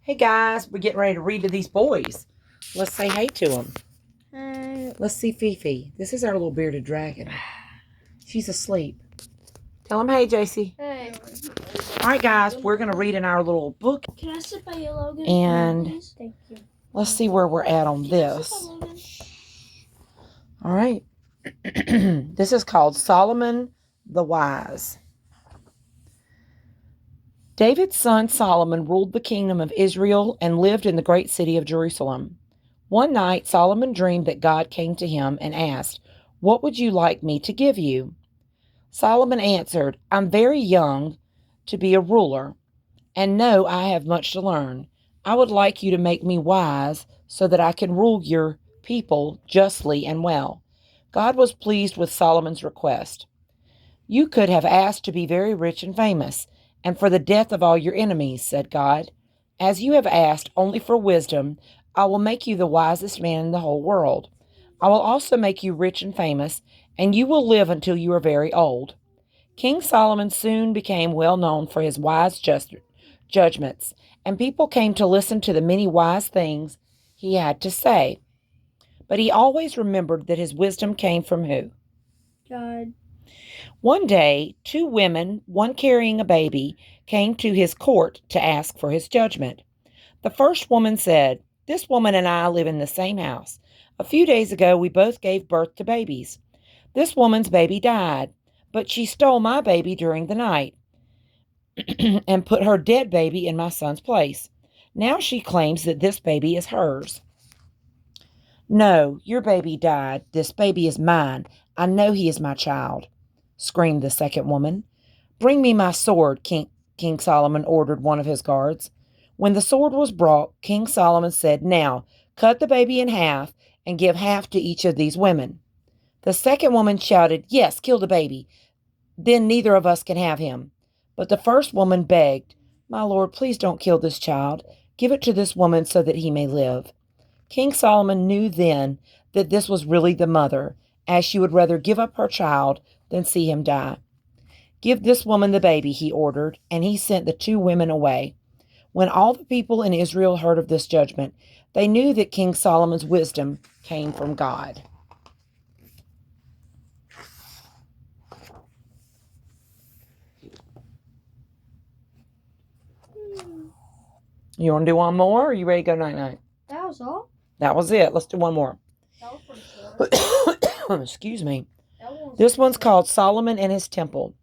Hey guys, we're getting ready to read to these boys. Let's say hey to them. Let's see Fifi. This is our little bearded dragon. She's asleep. Tell them hey, JC. Hey. All right, guys, we're going to read in our little book. Can I sit by you, Logan? And Please? Thank you. let's see where we're at on this. All right. This is called Solomon the Wise. David's son Solomon ruled the kingdom of Israel and lived in the great city of Jerusalem. One night, Solomon dreamed that God came to him and asked, "What would you like me to give you?" Solomon answered, "I'm very young to be a ruler, and know I have much to learn. I would like you to make me wise so that I can rule your people justly and well." God was pleased with Solomon's request. "You could have asked to be very rich and famous, and for the death of all your enemies," said God. "As you have asked only for wisdom, I will make you the wisest man in the whole world. I will also make you rich and famous, and you will live until you are very old." King Solomon soon became well known for his wise judgments, and people came to listen to the many wise things he had to say. But he always remembered that his wisdom came from who? God. One day, two women, one carrying a baby, came to his court to ask for his judgment. The first woman said, "This woman and I live in the same house. A few days ago, we both gave birth to babies. This woman's baby died, but she stole my baby during the night and put her dead baby in my son's place. Now she claims that this baby is hers." "No, your baby died. This baby is mine. I know he is my child," screamed the second woman. "Bring me my sword," King Solomon ordered one of his guards. When the sword was brought, King Solomon said, "Now, cut the baby in half and give half to each of these women." The second woman shouted, "Yes, kill the baby. Then neither of us can have him." But the first woman begged, "My lord, please don't kill this child. Give it to this woman so that he may live." King Solomon knew then that this was really the mother, as she would rather give up her child than see him die. "Give this woman the baby," he ordered, and he sent the two women away. When all the people in Israel heard of this judgment, they knew that King Solomon's wisdom came from God. You want to do one more, or are you ready to go night-night? That was all? That was it. Let's do one more. That was pretty short. Excuse me. This one's called Solomon and His Temple.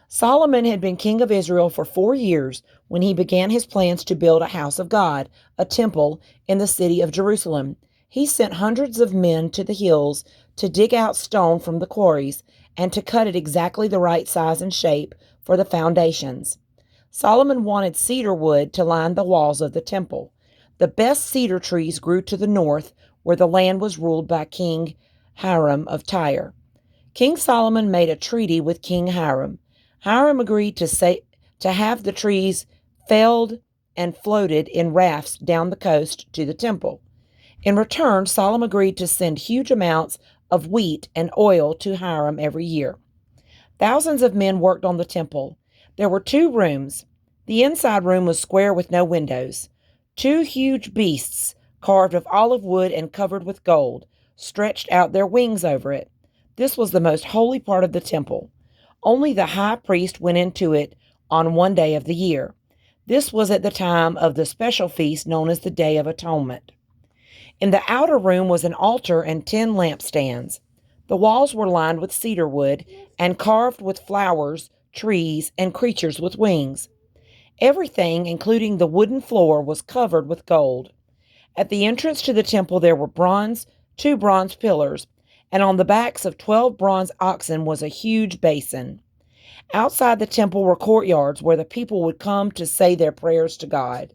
Solomon had been king of Israel for 4 years when he began his plans to build a house of God, a temple, in the city of Jerusalem. He sent hundreds of men to the hills to dig out stone from the quarries and to cut it exactly the right size and shape for the foundations. Solomon wanted cedar wood to line the walls of the temple. The best cedar trees grew to the north, where the land was ruled by King Hiram of Tyre. King Solomon made a treaty with King Hiram. Hiram agreed to have the trees felled and floated in rafts down the coast to the temple. In return, Solomon agreed to send huge amounts of wheat and oil to Hiram every year. Thousands of men worked on the temple. There were 2 rooms. The inside room was square with no windows. 2 huge beasts, carved of olive wood and covered with gold, stretched out their wings over it. This was the most holy part of the temple. Only the high priest went into it on one day of the year. This was at the time of the special feast known as the Day of Atonement. In the outer room was an altar and 10 lampstands. The walls were lined with cedar wood and carved with flowers, trees, and creatures with wings. Everything, including the wooden floor, was covered with gold. At the entrance to the temple there were 2 bronze pillars, and on the backs of 12 bronze oxen was a huge basin. Outside the temple were courtyards where the people would come to say their prayers to God.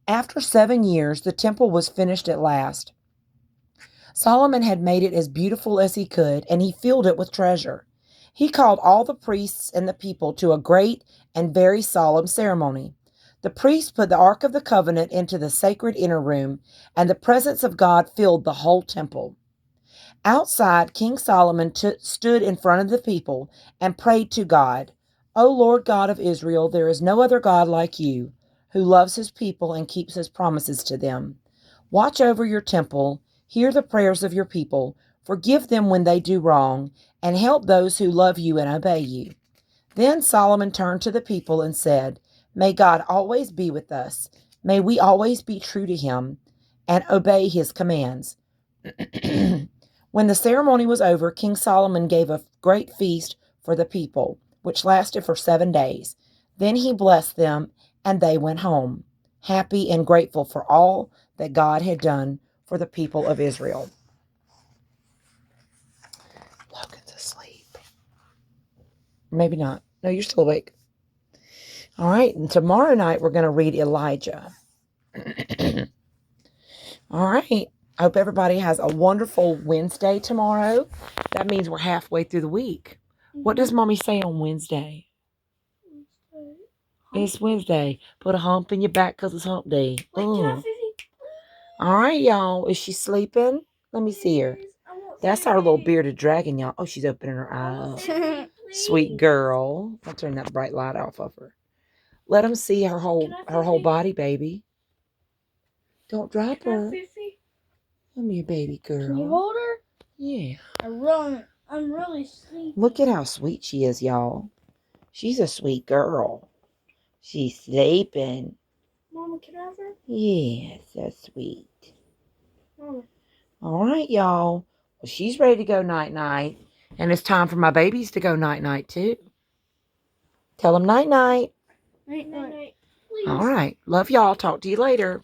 After 7 years, the temple was finished at last. Solomon had made it as beautiful as he could, and he filled it with treasure. He called all the priests and the people to a great and very solemn ceremony. The priests put the Ark of the Covenant into the sacred inner room, and the presence of God filled the whole temple. Outside, King Solomon stood in front of the people and prayed to God. O Lord God of Israel, there is no other God like you, who loves his people and keeps his promises to them. Watch over your temple, hear the prayers of your people, forgive them when they do wrong, and help those who love you and obey you. Then Solomon turned to the people and said, May God always be with us. May we always be true to him and obey his commands. When the ceremony was over, King Solomon gave a great feast for the people, which lasted for 7 days. Then he blessed them, and they went home, happy and grateful for all that God had done for the people of Israel. Logan's asleep. Maybe not. No, you're still awake. All right, and tomorrow night we're going to read Elijah. All right. I hope everybody has a wonderful Wednesday tomorrow. That means we're halfway through the week. What does Mommy say on Wednesday? It's Wednesday. Put a hump in your back because it's hump day. All right, y'all. Is she sleeping? Let me see her. That's our little bearded dragon, y'all. Oh, she's opening her eyes. Sweet girl. I'll turn that bright light off of her. Let them see her whole body, baby. Don't drop her. Come here, baby girl. Can you hold her? Yeah. I'm really sleepy. Look at how sweet she is, y'all. She's a sweet girl. She's sleeping. Mama, can I have her? Yeah, so sweet. Mama. All right, y'all. Well, she's ready to go night-night. And it's time for my babies to go night-night, too. Tell them night-night. Night. All right. Love y'all. Talk to you later.